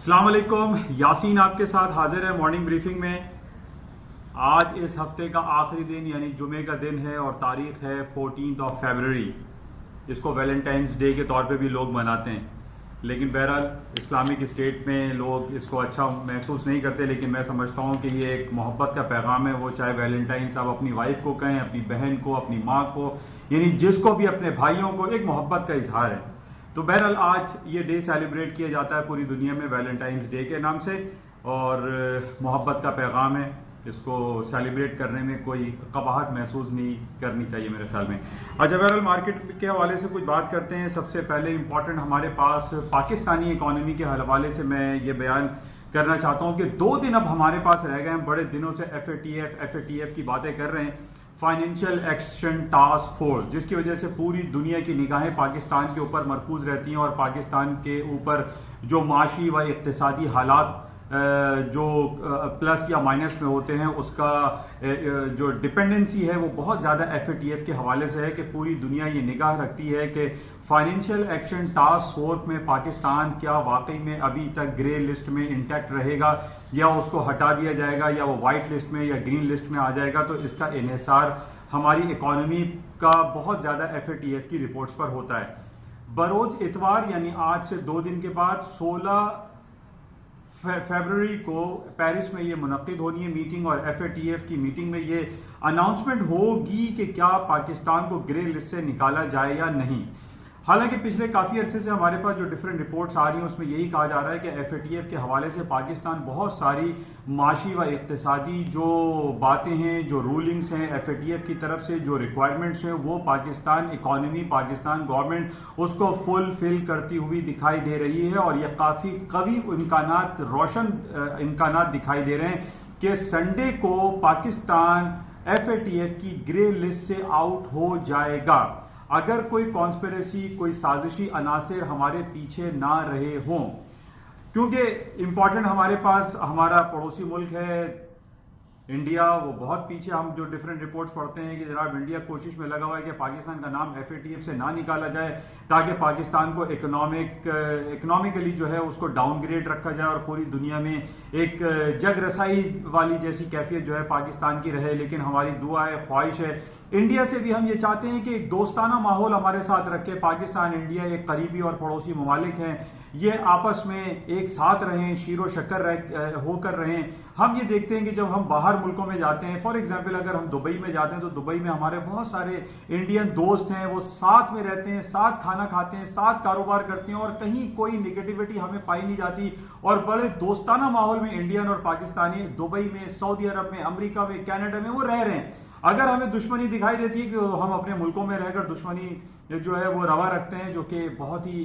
अस्सलाम वालेकुम, यासीन आपके साथ हाजिर है मॉर्निंग ब्रीफिंग में। आज इस हफ्ते का आखिरी दिन यानी जुमे का दिन है और तारीख है 14 फरवरी। इसको वैलेंटाइंस डे के तौर पे भी लोग मनाते हैं, लेकिन बहरहाल इस्लामिक स्टेट में लोग इसको अच्छा महसूस नहीं करते। लेकिन मैं समझता हूँ कि ये एक मोहब्बत का पैगाम है। वो चाहे वैलेंटाइंस आप अपनी वाइफ को कहें, अपनी बहन को, अपनी माँ को, यानी जिसको भी, अपने भाइयों को, एक मोहब्बत का इजहार है। तो बहरहाल आज ये डे सेलिब्रेट किया जाता है पूरी दुनिया में वैलेंटाइंस डे के नाम से, और मोहब्बत का पैगाम है। इसको सेलिब्रेट करने में कोई कबाहत महसूस नहीं करनी चाहिए मेरे ख्याल में। अच्छा, बहरहाल मार्केट के हवाले से कुछ बात करते हैं। सबसे पहले इंपॉर्टेंट हमारे पास पाकिस्तानी इकॉनमी के हवाले से मैं ये बयान करना चाहता हूँ कि 2 दिन अब हमारे पास रह गए हैं। बड़े दिनों से FATF की बातें कर रहे हैं, फाइनेंशियल एक्शन टास्क फोर्स, जिसकी वजह से पूरी दुनिया की निगाहें पाकिस्तान के ऊपर मरकूज रहती हैं और पाकिस्तान के ऊपर जो माशी व इक्तिसादी हालात जो प्लस या माइनस में होते हैं, उसका जो डिपेंडेंसी है वो बहुत ज़्यादा FATF के हवाले से है कि पूरी दुनिया ये निगाह रखती है कि फाइनेंशियल एक्शन टास्क फोर्स में पाकिस्तान क्या वाकई में अभी तक ग्रे लिस्ट में इंटैक्ट रहेगा या उसको हटा दिया जाएगा या वो वाइट लिस्ट में या ग्रीन लिस्ट में आ जाएगा। तो इसका इन्हिसार हमारी इकॉनमी का बहुत ज़्यादा FATF की रिपोर्ट्स पर होता है। बरोज इतवार यानी आज से 2 दिन के बाद 16 फरवरी को पेरिस में ये मुनक्किद होनी है मीटिंग, और FATF की मीटिंग में ये अनाउंसमेंट होगी कि क्या पाकिस्तान को ग्रे लिस्ट से निकाला जाए या नहीं। हालांकि पिछले काफ़ी अरसे से हमारे पास जो डिफरेंट रिपोर्ट्स आ रही हैं उसमें यही कहा जा रहा है कि FATF के हवाले से पाकिस्तान बहुत सारी माशी व इक्तिसादी जो बातें हैं, जो रूलिंग्स हैं FATF की तरफ से, जो रिक्वायरमेंट्स हैं, वो पाकिस्तान इकॉनमी, पाकिस्तान गवर्नमेंट उसको फुलफिल करती हुई दिखाई दे रही है। और ये काफ़ी कवी इम्कानात, रोशन इम्कानात दिखाई दे रहे हैं कि संडे को पाकिस्तान FATF की ग्रे लिस्ट से आउट हो जाएगा, अगर कोई कॉन्स्पिरेसी, कोई साजिशी अनासिर हमारे पीछे ना रहे हों। क्योंकि इंपॉर्टेंट हमारे पास हमारा पड़ोसी मुल्क है इंडिया, वो बहुत पीछे। हम जो डिफरेंट रिपोर्ट्स पढ़ते हैं कि जनाब इंडिया कोशिश में लगा हुआ है कि पाकिस्तान का नाम FATF से ना निकाला जाए ताकि पाकिस्तान को इकोनॉमिकली जो है उसको डाउनग्रेड रखा जाए और पूरी दुनिया में एक जग रसाई वाली जैसी कैफियत जो है पाकिस्तान की रहे। लेकिन हमारी दुआ है, ख्वाहिश है, इंडिया से भी हम ये चाहते हैं कि एक दोस्ताना माहौल हमारे साथ रखे। पाकिस्तान, इंडिया एक करीबी और पड़ोसी ममालिक हैं, ये आपस में एक साथ रहें, शीरो शक्कर होकर रहें। हम ये देखते हैं कि जब हम बाहर मुल्कों में जाते हैं, फॉर एग्जांपल अगर हम दुबई में जाते हैं तो दुबई में हमारे बहुत सारे इंडियन दोस्त हैं, वो साथ में रहते हैं, साथ खाना खाते हैं, साथ कारोबार करते हैं और कहीं कोई निगेटिविटी हमें पाई नहीं जाती। और बड़े दोस्ताना माहौल में इंडियन और पाकिस्तानी दुबई में, सऊदी अरब में, अमेरिका में, कनाडा में वो रह रहे हैं। अगर हमें दुश्मनी दिखाई देती है तो हम अपने मुल्कों में रहकर दुश्मनी जो है वो रवा रखते हैं, जो कि बहुत ही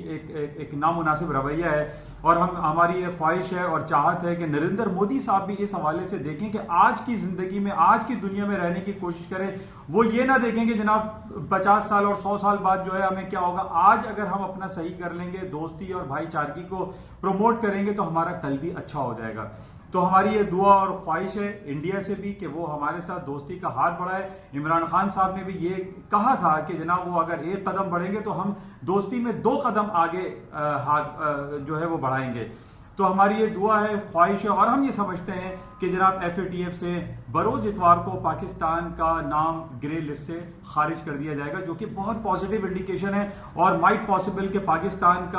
एक नामुनासिब रवैया है। और हमारी ये ख्वाहिश है और चाहत है कि नरेंद्र मोदी साहब भी इस हवाले से देखें कि आज की जिंदगी में, आज की दुनिया में रहने की कोशिश करें। वो ये ना देखें कि जनाब 50 साल और 100 साल बाद जो है हमें क्या होगा। आज अगर हम अपना सही कर लेंगे, दोस्ती और भाईचारगी को प्रमोट करेंगे तो हमारा कल भी अच्छा हो जाएगा। तो हमारी ये दुआ और ख्वाहिश है इंडिया से भी कि वो हमारे साथ दोस्ती का हाथ बढ़ाए। इमरान खान साहब ने भी ये कहा था कि जनाब वो अगर 1 कदम बढ़ेंगे तो हम दोस्ती में 2 कदम आगे हाथ जो है वो बढ़ाएंगे। तो हमारी ये दुआ है, ख्वाहिश है, और हम ये समझते हैं कि जनाब FATF से बरोज इतवार को पाकिस्तान का नाम ग्रे लिस्ट से खारिज कर दिया जाएगा, जो कि बहुत पॉजिटिव इंडिकेशन है। और माइट पॉसिबल कि पाकिस्तान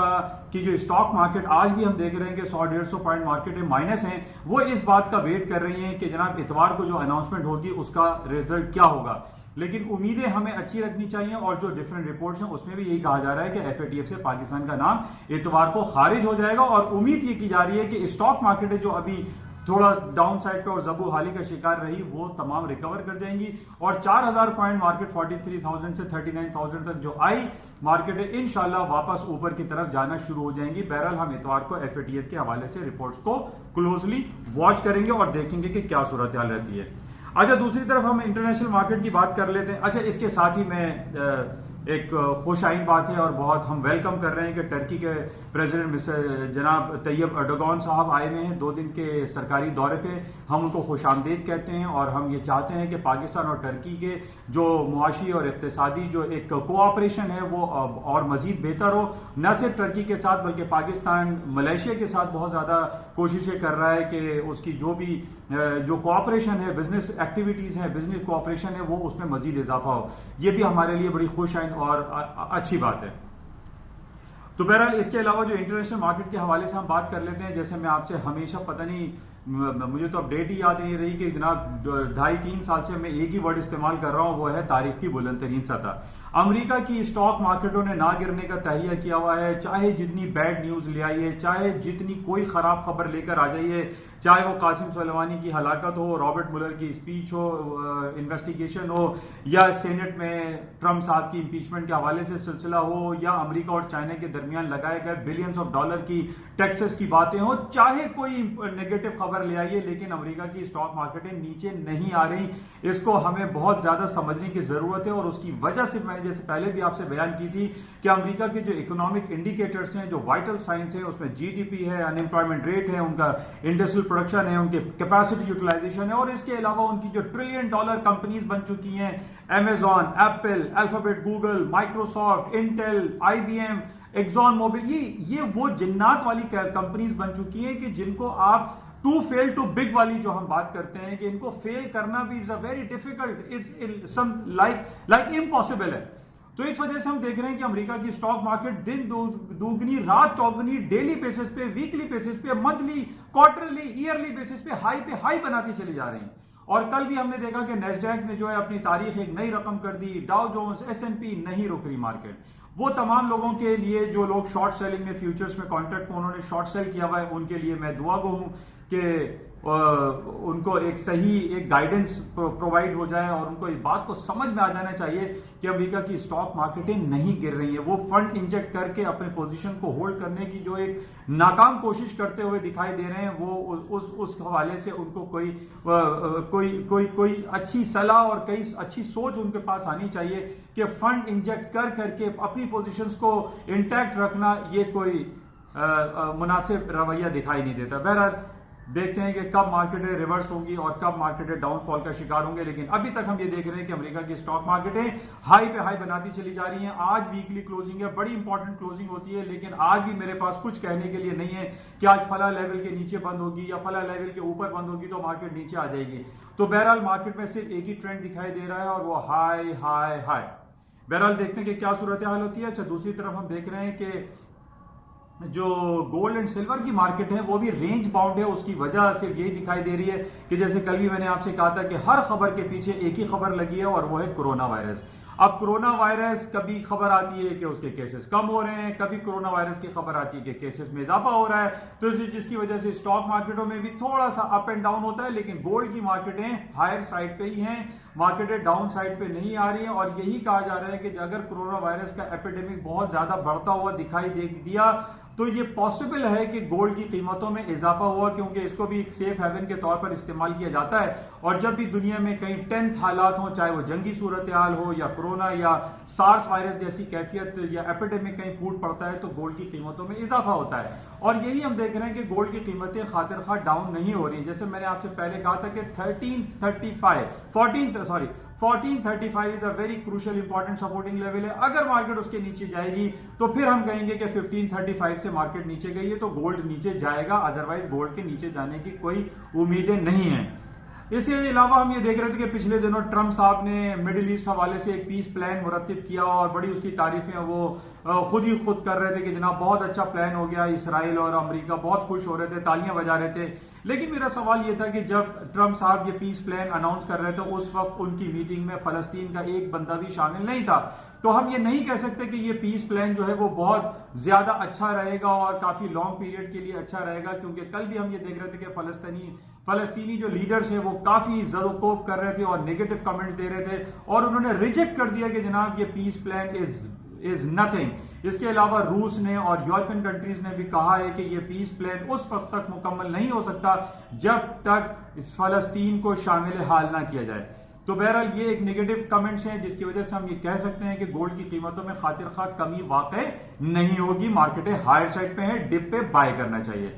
की जो स्टॉक मार्केट आज भी हम देख रहे हैं कि 100-150 पॉइंट मार्केट में माइनस हैं, वो इस बात का वेट कर रही हैं कि जनाब इतवार को जो अनाउंसमेंट होगी उसका रिजल्ट क्या होगा। लेकिन उम्मीदें हमें अच्छी रखनी चाहिए और जो डिफरेंट रिपोर्ट्स हैं उसमें भी यही कहा जा रहा है कि FATF से पाकिस्तान का नाम इतवार को खारिज हो जाएगा। और उम्मीद ये की जा रही है कि स्टॉक मार्केट जो अभी थोड़ा डाउन साइड पे और जबू हाली का शिकार रही, वो तमाम रिकवर कर जाएंगी और 4000 पॉइंट मार्केट 43,000 से 39,000 तक जो आई मार्केट है, इंशाल्लाह वापस ऊपर की तरफ जाना शुरू हो जाएंगी। बहरहाल हम इतवार को FATF के हवाले से रिपोर्ट्स को क्लोजली वॉच करेंगे और देखेंगे कि क्या सूरत हाल रहती है। अच्छा, दूसरी तरफ हम इंटरनेशनल मार्केट की बात कर लेते हैं। अच्छा, इसके साथ ही मैं एक खुश आइन बात है और बहुत हम वेलकम कर रहे हैं कि टर्की के प्रेसिडेंट मिस्टर जनाब तैयब अर्दोगान साहब आए हुए हैं 2 दिन के सरकारी दौरे पे। हम उनको खुश आमदीद कहते हैं और हम ये चाहते हैं कि पाकिस्तान और टर्की के जो मुआशी और इक़्तिसादी जो एक कोऑपरेशन है वो और मज़ीद बेहतर हो। न सिर्फ टर्की के साथ बल्कि पाकिस्तान मलेशिया के साथ बहुत ज़्यादा कोशिशें कर रहा है कि उसकी जो कोऑपरेशन है, बिजनेस एक्टिविटीज़ हैं, बिजनेस कोऑपरेशन है, वो उसमें मज़ीद इजाफा हो। ये भी हमारे लिए बड़ी खुश आइन और अच्छी बात है। तो बहरहाल इसके अलावा जो इंटरनेशनल मार्केट के हवाले से हम बात कर लेते हैं। जैसे मैं आपसे हमेशा, पता नहीं मुझे तो अपडेट ही याद नहीं रही कि जनाब 2.5-3 साल से मैं एक ही वर्ड इस्तेमाल कर रहा हूं, वो है तारीख की बुलंद तरीन सतह। अमेरिका की स्टॉक मार्केटों ने ना गिरने का तहिया किया हुआ है, चाहे जितनी बैड न्यूज ले आइए, चाहे जितनी कोई खराब खबर लेकर आ जाइए, चाहे वो कासिम सुलेमानी की हलाकत हो, रॉबर्ट मुलर की स्पीच हो, इन्वेस्टिगेशन हो, या सेनेट में ट्रंप साहब की इंपीचमेंट के हवाले से सिलसिला हो, या अमेरिका और चाइना के दरमियान लगाए गए बिलियंस ऑफ डॉलर की टैक्सेस की बातें हो, चाहे कोई नेगेटिव खबर ले आइए, लेकिन अमेरिका की स्टॉक मार्केटें नीचे नहीं आ रही। इसको हमें बहुत ज्यादा समझने की जरूरत है और उसकी वजह से मैंने जैसे पहले भी आपसे बयान की थी कि अमेरिका के जो इकोनॉमिक इंडिकेटर्स हैं, जो वाइटल साइंस है, उसमें जीडीपी है, अनएम्प्लॉयमेंट रेट है, उनका इंडस्ट्रियल प्रोडक्शन है, उनके कैपेसिटी यूटिलाइजेशन है, और इसके अलावा उनकी जो $1 ट्रिलियन कंपनीज बन चुकी हैं, Amazon, Apple, Alphabet, Google, Microsoft, Intel, IBM, Exxon Mobil, ये वो जिन्नात वाली कंपनीज बन चुकी हैं कि जिनको आप टू फेल टू बिग वाली जो हम बात करते हैं कि इनको फेल करना भी is a very difficult, it's some like impossible है। तो इस वजह से हम देख रहे हैं कि अमेरिका की स्टॉक मार्केट दिन दोगुनी रात चौगुनी डेली बेसिस पे, वीकली बेसिस पे, मंथली, क्वार्टरली, ईयरली बेसिस पे हाई बनाती चली जा रही हैं। और कल भी हमने देखा कि नेस्डैक ने जो है अपनी तारीख एक नई रकम कर दी, डाउ जोन्स, S&P नहीं रुक रही मार्केट। वो तमाम लोगों के लिए जो लोग शॉर्ट सेलिंग में, फ्यूचर्स में, कॉन्ट्रैक्ट में उन्होंने शॉर्ट सेल किया हुआ है, उनके लिए मैं दुआ गो हूं कि उनको एक सही गाइडेंस प्रोवाइड हो जाए और उनको इस बात को समझ में आ जाना चाहिए कि अमेरिका की स्टॉक मार्केटें नहीं गिर रही है। वो फंड इंजेक्ट करके अपने पोजीशन को होल्ड करने की जो एक नाकाम कोशिश करते हुए दिखाई दे रहे हैं, वो उस हवाले से उनको कोई अच्छी सलाह और कई अच्छी सोच उनके पास आनी चाहिए कि फंड इंजेक्ट करके अपनी पोजीशंस को इंटैक्ट रखना ये कोई मुनासिब रवैया दिखाई नहीं देता। बहरहाल देखते हैं कि कब मार्केटें रिवर्स होंगी और कब मार्केटें डाउनफॉल का शिकार होंगे, लेकिन अभी तक हम ये देख रहे हैं कि अमेरिका की स्टॉक मार्केटें हाई पे हाई बनाती चली जा रही हैं। आज वीकली क्लोजिंग है, बड़ी इंपॉर्टेंट क्लोजिंग होती है, लेकिन आज भी मेरे पास कुछ कहने के लिए नहीं है कि आज फला लेवल के नीचे बंद होगी या फला लेवल के ऊपर बंद होगी तो मार्केट नीचे आ जाएगी। तो बहरहाल मार्केट में सिर्फ एक ही ट्रेंड दिखाई दे रहा है और वो हाई हाई हाई। बहरहाल देखते हैं कि क्या सूरत हाल होती है। अच्छा, दूसरी तरफ हम देख रहे हैं कि जो गोल्ड एंड सिल्वर की मार्केट है वो भी रेंज बाउंड है। उसकी वजह सिर्फ यही दिखाई दे रही है कि जैसे कल भी मैंने आपसे कहा था कि हर खबर के पीछे एक ही खबर लगी है और वो है कोरोना वायरस। अब कोरोना वायरस, कभी खबर आती है कि उसके केसेस कम हो रहे हैं, कभी कोरोना वायरस की खबर आती है कि केसेस में इजाफा हो रहा है, तो जिसकी वजह से स्टॉक मार्केटों में भी थोड़ा सा अप एंड डाउन होता है। लेकिन गोल्ड की मार्केटें हायर साइड पे ही हैं, मार्केटें डाउन साइड पे नहीं आ रही हैं। और यही कहा जा रहा है कि अगर कोरोना वायरस का एपिडेमिक बहुत ज्यादा बढ़ता हुआ दिखाई दिया तो ये पॉसिबल है कि गोल्ड की कीमतों में इजाफा हुआ, क्योंकि इसको भी एक सेफ हेवन के तौर पर इस्तेमाल किया जाता है। और जब भी दुनिया में कहीं टेंस हालात हों, चाहे वो जंगी सूरत हाल हो या कोरोना या सार्स वायरस जैसी कैफियत या एपिडेमिक कहीं फूट पड़ता है, तो गोल्ड की कीमतों में इजाफा होता है। और यही हम देख रहे हैं कि गोल्ड की कीमतें खातिर खा डाउन नहीं हो रही। जैसे मैंने आपसे पहले कहा था कि 1435 is a very crucial important supporting level है। अगर मार्केट उसके नीचे जाएगी तो फिर हम कहेंगे कि 1535 से मार्केट नीचे गई है तो गोल्ड नीचे जाएगा, अदरवाइज गोल्ड के नीचे जाने की कोई उम्मीदें नहीं है। इसके अलावा हम ये देख रहे थे कि पिछले दिनों ट्रंप साहब ने मिडिल ईस्ट हवाले से एक पीस प्लान मुरत्तिब किया और बड़ी उसकी तारीफें वो खुद कर रहे थे कि जनाब बहुत अच्छा प्लान हो गया, इसराइल और अमेरिका बहुत खुश हो रहे थे, तालियां बजा रहे थे। लेकिन मेरा सवाल ये था कि जब ट्रंप साहब ये पीस प्लान अनाउंस कर रहे थे उस वक्त उनकी मीटिंग में फलस्तीन का एक बंदा भी शामिल नहीं था। तो हम ये नहीं कह सकते कि ये पीस प्लान जो है वो बहुत ज्यादा अच्छा रहेगा और काफी लॉन्ग पीरियड के लिए अच्छा रहेगा, क्योंकि कल भी हम ये देख रहे थे कि फलस्तीनी जो लीडर्स हैं वो काफी ज़रोकोब कर रहे थे और नेगेटिव कमेंट्स दे रहे थे और उन्होंने रिजेक्ट कर दिया कि जनाब ये पीस प्लान इज नथिंग। इसके अलावा रूस ने और यूरोपियन कंट्रीज ने भी कहा है कि ये पीस प्लान उस वक्त तक मुकम्मल नहीं हो सकता जब तक फलस्तीन को शामिल हाल ना किया जाए। तो बहरहाल ये एक नेगेटिव कमेंट्स हैं जिसकी वजह से हम ये कह सकते हैं कि गोल्ड की कीमतों में खातिर खा कमी वाकई नहीं होगी, मार्केटें हायर साइड पे हैं, डिप पे बाय करना चाहिए।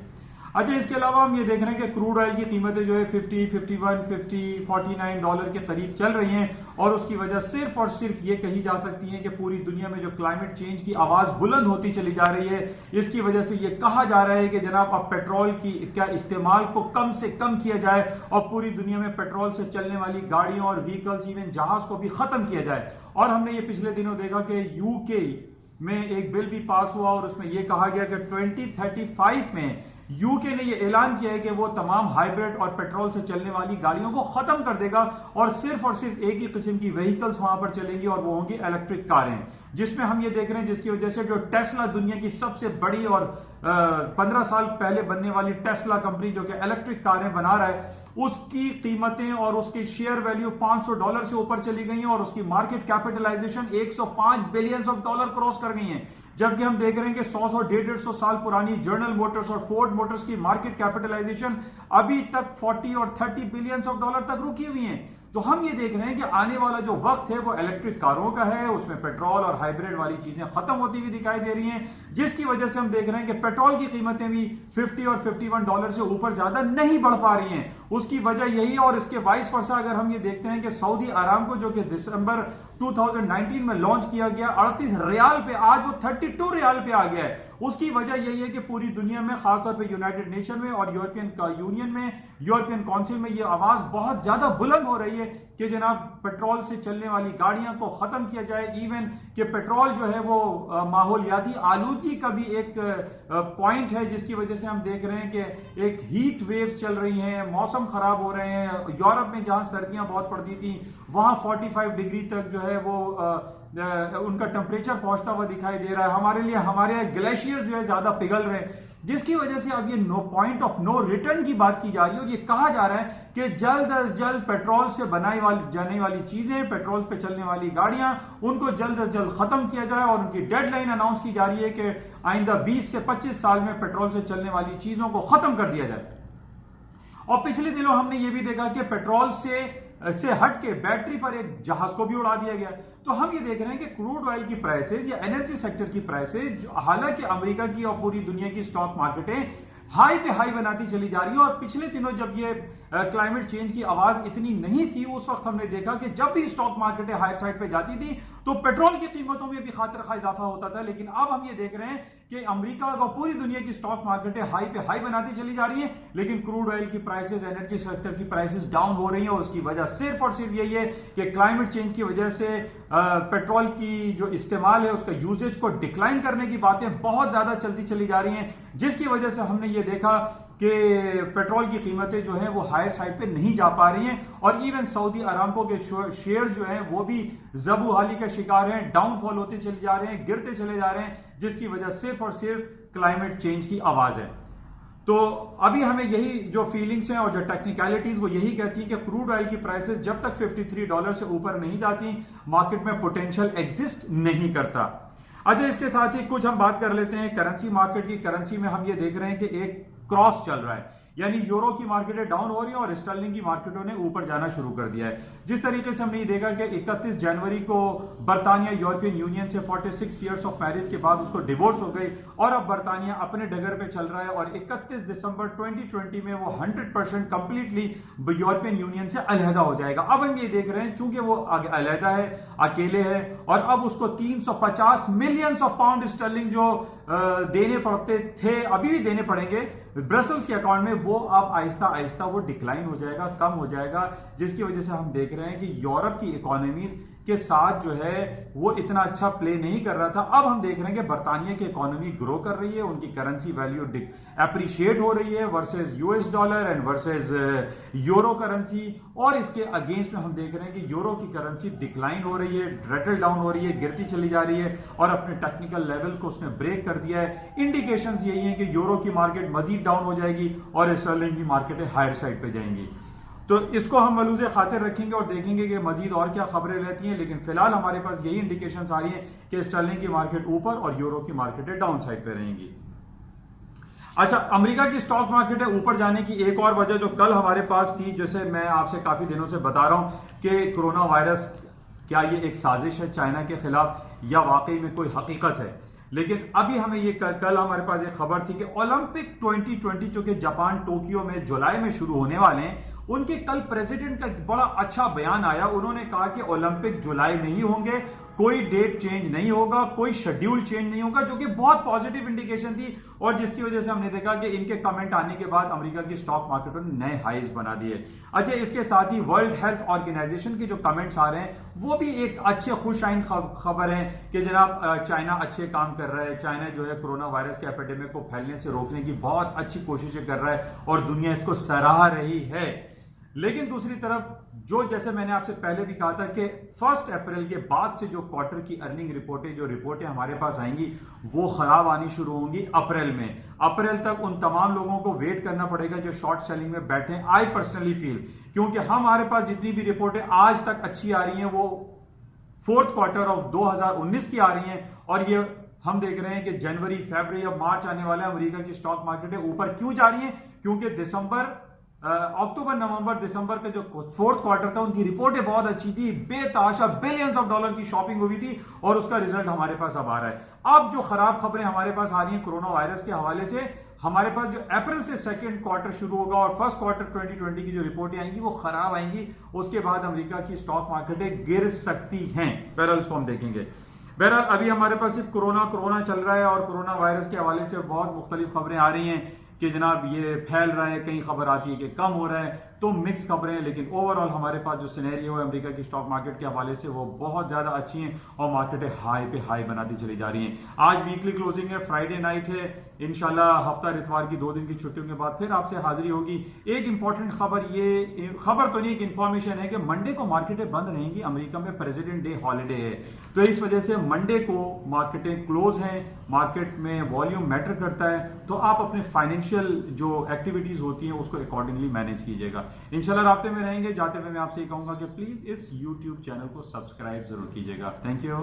अच्छा, इसके अलावा हम ये देख रहे हैं कि क्रूड ऑयल की कीमतें जो है 50, 51, 50, 49 डॉलर के करीब चल रही हैं और उसकी वजह सिर्फ और सिर्फ ये कही जा सकती है कि पूरी दुनिया में जो क्लाइमेट चेंज की आवाज बुलंद होती चली जा रही है, इसकी वजह से ये कहा जा रहा है कि जनाब अब पेट्रोल की क्या इस्तेमाल को कम से कम किया जाए और पूरी दुनिया में पेट्रोल से चलने वाली गाड़ियों और व्हीकल्स, इवन जहाज को भी खत्म किया जाए। और हमने ये पिछले दिनों देखा कि यूके में एक बिल भी पास हुआ और उसमें यह कहा गया कि 2035 में यूके ने यह ऐलान किया है कि वो तमाम हाइब्रिड और पेट्रोल से चलने वाली गाड़ियों को खत्म कर देगा और सिर्फ एक ही किस्म की व्हीकल्स वहां पर चलेंगी और वो होंगी इलेक्ट्रिक कारें, जिसमें हम ये देख रहे हैं जिसकी वजह से जो टेस्ला दुनिया की सबसे बड़ी और 15 साल पहले बनने वाली टेस्ला कंपनी जो कि इलेक्ट्रिक कारें बना रहा है, उसकी कीमतें और उसकी शेयर वैल्यू $500 से ऊपर चली गई हैं और उसकी market capitalisation 105 billion dollar cross कर गई हैं। जबकि हम देख रहे हैं कि 100-150 साल पुरानी जनरल मोटर्स और फोर्ड मोटर्स की मार्केट कैपिटलाइजेशन अभी तक 40 और 30 बिलियन डॉलर तक रुकी हुई हैं। तो हम ये देख रहे हैं कि आने वाला जो वक्त है वो इलेक्ट्रिक कारों का है, उसमें पेट्रोल और हाइब्रिड वाली चीजें खत्म होती हुई दिखाई दे रही हैं, जिसकी वजह से हम देख रहे हैं कि पेट्रोल की कीमतें भी 50 और 51 डॉलर से ऊपर ज्यादा नहीं बढ़ पा रही हैं। उसकी वजह यही, और इसके वाइस वर्सा अगर हम ये देखते हैं कि सऊदी अरामको जो कि दिसंबर 2019 में लॉन्च किया गया 38 रियाल पे, आज वो 32 रियाल पे आ गया है। उसकी वजह यही है कि पूरी दुनिया में, खासतौर पे यूनाइटेड नेशन में और यूरोपियन यूनियन में, यूरोपियन काउंसिल में ये आवाज बहुत ज्यादा बुलंद हो रही है कि जनाब पेट्रोल से चलने वाली गाड़ियां को खत्म किया जाए। इवन कि पेट्रोल जो है वो माहौलियाती आलूदगी का भी एक पॉइंट है, जिसकी वजह से हम देख रहे हैं कि एक हीट वेव चल रही है, मौसम खराब हो रहे हैं। यूरोप में जहां सर्दियां बहुत पड़ती थी वहां 45 डिग्री तक जो है वो उनका टेम्परेचर पहुंचता हुआ दिखाई दे रहा है। हमारे लिए हमारे ग्लेशियर जो है ज्यादा पिघल रहे हैं, जिसकी वजह से अब ये पॉइंट ऑफ नो रिटर्न की बात की जा रही है और ये कहा जा रहा है कि जल्द अज जल्द पेट्रोल से बनाई जाने वाली चीजें, पेट्रोल पे चलने वाली गाड़ियां, उनको जल्द अज जल्द खत्म किया जाए और उनकी डेडलाइन अनाउंस की जा रही है कि आइंदा 20 से 25 साल में पेट्रोल से चलने वाली चीजों को खत्म कर दिया जाए। और पिछले दिनों हमने ये भी देखा कि पेट्रोल से हट के बैटरी पर एक जहाज को भी उड़ा दिया गया। तो हम ये देख रहे हैं कि क्रूड ऑयल की प्राइसेज या एनर्जी सेक्टर की प्राइसेज, हालांकि अमेरिका की और पूरी दुनिया की स्टॉक मार्केटें हाई पे हाई बनाती चली जा रही है। और पिछले दिनों जब ये क्लाइमेट चेंज की आवाज इतनी नहीं थी, उस वक्त हमने देखा कि जब भी स्टॉक मार्केटें हायर साइड पे जाती थी तो पेट्रोल की कीमतों में भी खातिर खा इजाफा होता था। लेकिन अब हम ये देख रहे हैं कि अमेरिका और पूरी दुनिया की स्टॉक मार्केटें हाई पे हाई बनाती चली जा रही हैं, लेकिन क्रूड ऑयल की प्राइसेस, एनर्जी सेक्टर की प्राइसेस डाउन हो रही हैं। और उसकी वजह सिर्फ और सिर्फ यही है कि क्लाइमेट चेंज की वजह से पेट्रोल की जो इस्तेमाल है उसका यूजेज को डिक्लाइन करने की बातें बहुत ज्यादा चलती चली जा रही हैं, जिसकी वजह से हमने ये देखा कि पेट्रोल की कीमतें जो हैं वो हायर साइड पे नहीं जा पा रही हैं। और इवन सऊदी अरामको के शेयर जो हैं वो भी जबू हाली का शिकार हैं, डाउनफॉल होते चले जा रहे हैं, गिरते चले जा रहे हैं, जिसकी वजह सिर्फ और सिर्फ क्लाइमेट चेंज की आवाज है। तो अभी हमें यही जो फीलिंग्स हैं और जो टेक्निकलिटीज वो यही कहती है कि क्रूड ऑयल की प्राइसेस जब तक $53 से ऊपर नहीं जाती, मार्केट में पोटेंशियल एग्जिस्ट नहीं करता। अच्छा, इसके साथ ही कुछ हम बात कर लेते हैं करेंसी मार्केट की। करेंसी में हम ये देख रहे हैं कि एक क्रॉस चल रहा है, यानी यूरो की मार्केटें डाउन हो रही हैं और स्टर्लिंग की मार्केटों ने ऊपर जाना शुरू कर दिया है। जिस तरीके से हमने ये देखा कि 31 जनवरी को बर्तानिया यूरोपियन यूनियन से 46 इयर्स ऑफ मैरिज के बाद उसको डिवोर्स हो गई और अब बर्तानिया अपने डगर पे चल रहा है और 31 दिसंबर 2020 में वो 100% कंप्लीटली यूरोपियन यूनियन से अलहदा हो जाएगा। अब हम ये देख रहे हैं चूंकि वो अलहदा है, अकेले है, और अब उसको 350 मिलियन पाउंड स्टर्लिंग जो देने पड़ते थे, अभी भी देने पड़ेंगे ब्रसल्स के अकाउंट में, वो अब आहिस्ता आहिस्ता वो डिक्लाइन हो जाएगा, कम हो जाएगा, जिसकी वजह से हम देख रहे हैं कि यूरोप की इकोनॉमी के साथ जो है वो इतना अच्छा प्ले नहीं कर रहा था। अब हम देख रहे हैं कि बर्तानिया की इकोनॉमी ग्रो कर रही है, उनकी करेंसी वैल्यू एप्रिशिएट हो रही है versus US dollar and versus euro currency, और इसके अगेंस्ट में हम देख रहे हैं कि यूरो की करेंसी डिक्लाइन हो रही है, रेटल डाउन हो रही है, गिरती चली जा रही है और अपने टेक्निकल लेवल को उसने ब्रेक कर दिया है। इंडिकेशंस यही है कि यूरो की मार्केट मजीद डाउन हो जाएगी और स्टर्लिंग की मार्केटें हायर साइड पे जाएंगी। तो इसको हम मलूज़े खातिर रखेंगे और देखेंगे कि मजीद और क्या खबरें रहती हैं, लेकिन फिलहाल हमारे पास यही इंडिकेशन आ रही है कि स्टर्लिंग की मार्केट ऊपर और यूरो की मार्केटें डाउन साइड पे रहेंगी। अच्छा, अमेरिका की स्टॉक मार्केट है ऊपर जाने की एक और वजह जो कल हमारे पास थी, जैसे मैं आपसे काफी दिनों से बता रहा हूं कि कोरोना वायरस क्या ये एक साजिश है चाइना के खिलाफ या वाकई में कोई हकीकत है। लेकिन अभी हमें ये कल हमारे पास एक खबर थी कि ओलंपिक 2020 जो कि जापान टोक्यो में जुलाई में शुरू होने वाले हैं, उनके कल प्रेसिडेंट का बड़ा अच्छा बयान आया। उन्होंने कहा कि ओलंपिक जुलाई में ही होंगे, कोई डेट चेंज नहीं होगा, कोई शेड्यूल चेंज नहीं होगा, जो कि बहुत पॉजिटिव इंडिकेशन थी और जिसकी वजह से हमने देखा कि इनके कमेंट आने के बाद अमेरिका की स्टॉक मार्केट ने नए हाईज बना दिए। अच्छा, इसके साथ ही वर्ल्ड हेल्थ ऑर्गेनाइजेशन के जो कमेंट्स आ रहे हैं वो भी एक अच्छे खुश आइंद खबर है कि जनाब चाइना अच्छे काम कर रहा है। चाइना जो है कोरोना वायरस के एपिडेमिक को फैलने से रोकने की बहुत अच्छी कोशिशें कर रहा है और दुनिया इसको सराह रही है। लेकिन दूसरी तरफ जो, जैसे मैंने आपसे पहले भी कहा था कि 1 अप्रैल के बाद से जो क्वार्टर की अर्निंग रिपोर्टें हमारे पास आएंगी वो खराब आनी शुरू होंगी अप्रैल में। अप्रैल तक उन तमाम लोगों को वेट करना पड़ेगा जो शॉर्ट सेलिंग में बैठे हैं। आई पर्सनली फील, क्योंकि हमारे पास जितनी भी रिपोर्टें आज तक अच्छी आ रही हैं वो 4th क्वार्टर ऑफ 2019 की आ रही हैं और ये हम देख रहे हैं कि जनवरी, फरवरी और मार्च आने वाला है। अमेरिका की स्टॉक मार्केटें ऊपर क्यों जा रही है? क्योंकि अक्टूबर, नवंबर, दिसंबर का जो 4th क्वार्टर था उनकी रिपोर्टें बहुत अच्छी थी, बेतहाशा बिलियंस ऑफ डॉलर की शॉपिंग हुई थी और उसका रिजल्ट हमारे पास अब आ रहा है। अब जो खराब खबरें हमारे पास आ रही हैं कोरोना वायरस के हवाले से, हमारे पास जो अप्रैल से 2nd क्वार्टर शुरू होगा और 1st क्वार्टर 2020 की जो रिपोर्टें आएंगी वो खराब आएंगी। उसके बाद अमेरिका की स्टॉक मार्केटें गिर सकती हैं। बहरहाल उसको हम देखेंगे। बहरहाल अभी हमारे पास सिर्फ कोरोना चल रहा है और कोरोना वायरस के हवाले से बहुत मुख्तलिफ खबरें आ रही हैं कि जनाब ये फैल रहा है, कहीं खबर आती है कि कम हो रहा है, तो मिक्स खबरें हैं। लेकिन ओवरऑल हमारे पास जो सिनेरियो है अमेरिका की स्टॉक मार्केट के हवाले से वो बहुत ज्यादा अच्छी हैं और मार्केटें हाई पे हाई बनाती चली जा रही हैं। आज वीकली क्लोजिंग है, फ्राइडे नाइट है, इंशाल्लाह हफ्ता इतवार की 2 दिन की छुट्टियों के बाद फिर आपसे हाजिरी होगी। एक इंपॉर्टेंट खबर, ये खबर तो नहीं, एक इंफॉर्मेशन है कि मंडे को मार्केटें बंद रहेंगी। अमेरिका में प्रेसिडेंट डे हॉलीडे है, तो इस वजह से मंडे को मार्केटें क्लोज हैं। मार्केट में वॉल्यूम मैटर करता है, तो आप अपने फाइनेंशियल जो एक्टिविटीज होती हैं उसको अकॉर्डिंगली मैनेज कीजिएगा। इंशाल्लाह राब्ते में रहेंगे। जाते हुए मैं आपसे ये कहूंगा कि प्लीज इस YouTube चैनल को सब्सक्राइब जरूर कीजिएगा। Thank you.